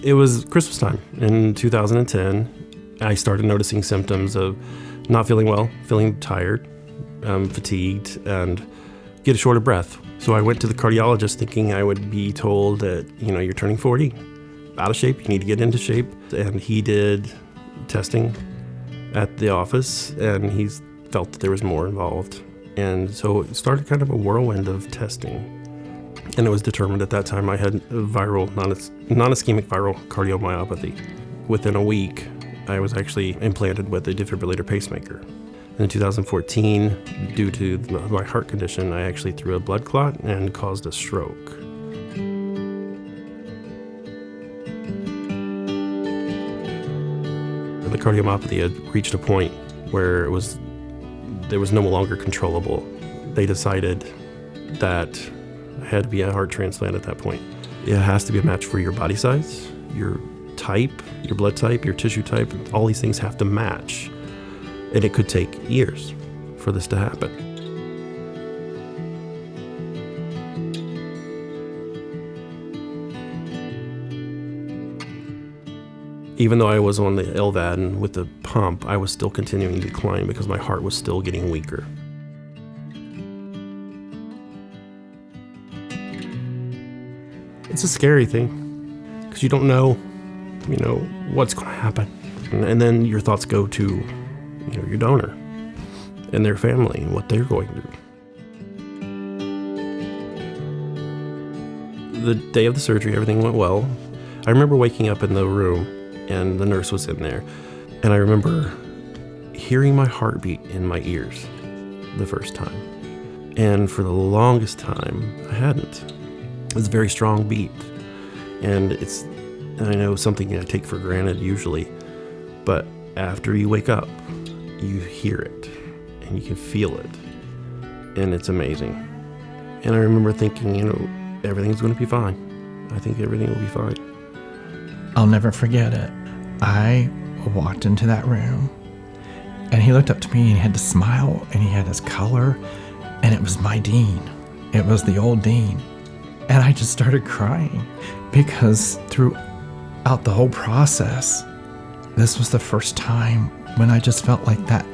It was Christmas time in 2010. I started noticing symptoms of not feeling well, feeling tired, fatigued, and get a shorter breath. So I went to the cardiologist thinking I would be told that, you're turning 40, out of shape, you need to get into shape. And he did testing at the office, and he felt that there was more involved. And so it started kind of a whirlwind of testing. And it was determined at that time I had viral, non-ischemic viral cardiomyopathy. Within a week, I was actually implanted with a defibrillator pacemaker. In 2014, due to my heart condition, I actually threw a blood clot and caused a stroke. The cardiomyopathy had reached a point where there was no longer controllable. They decided that I had to be a heart transplant at that point. It has to be a match for your body size, your type, your blood type, your tissue type. All these things have to match. And it could take years for this to happen. Even though I was on the LVAD and with the pump, I was still continuing to decline because my heart was still getting weaker. It's a scary thing because you don't know, what's going to happen. And then your thoughts go to, your donor and their family and what they're going through. The day of the surgery, everything went well. I remember waking up in the room and the nurse was in there. And I remember hearing my heartbeat in my ears the first time. And for the longest time, I hadn't. It was a very strong beat. And I know something I take for granted usually, but after you wake up, you hear it and you can feel it. And it's amazing. And I remember thinking, everything's going to be fine. I think everything will be fine. I'll never forget it. I walked into that room and he looked up to me and he had to smile and he had his color, and it was my dean. It was the old dean. And I just started crying because throughout the whole process, this was the first time when I just felt like that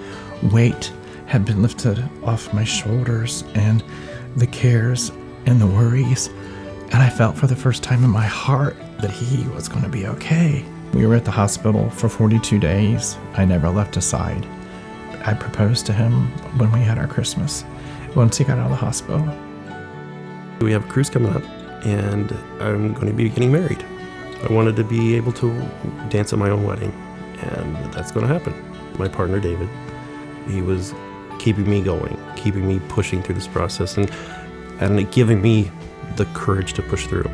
weight had been lifted off my shoulders and the cares and the worries. And I felt for the first time in my heart that he was going to be okay. We were at the hospital for 42 days. I never left his side. I proposed to him when we had our Christmas, once he got out of the hospital. We have a cruise coming up, and I'm going to be getting married. I wanted to be able to dance at my own wedding, and that's going to happen. My partner, David, he was keeping me going, keeping me pushing through this process, and giving me the courage to push through.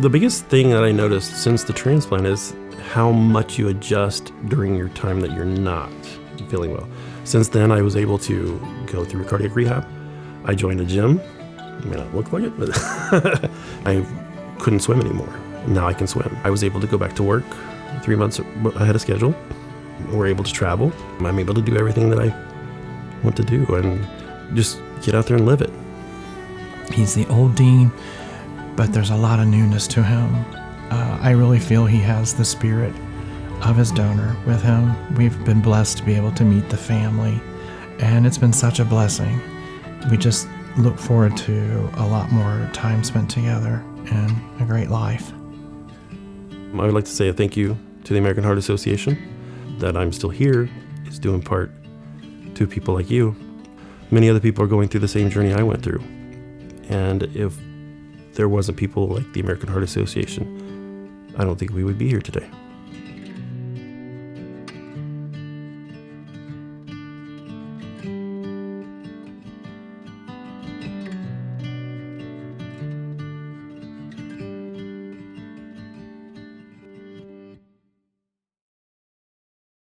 The biggest thing that I noticed since the transplant is how much you adjust during your time that you're not feeling well. Since then, I was able to go through cardiac rehab. I joined a gym. It may not look like it, but I couldn't swim anymore. Now I can swim. I was able to go back to work 3 months ahead of schedule. We're able to travel. I'm able to do everything that I want to do and just get out there and live it. He's the old dean, but there's a lot of newness to him. I really feel he has the spirit of his donor with him. We've been blessed to be able to meet the family, and it's been such a blessing. We just look forward to a lot more time spent together and a great life. I would like to say a thank you to the American Heart Association. That I'm still here is due in part to people like you. Many other people are going through the same journey I went through. And if there wasn't people like the American Heart Association, I don't think we would be here today.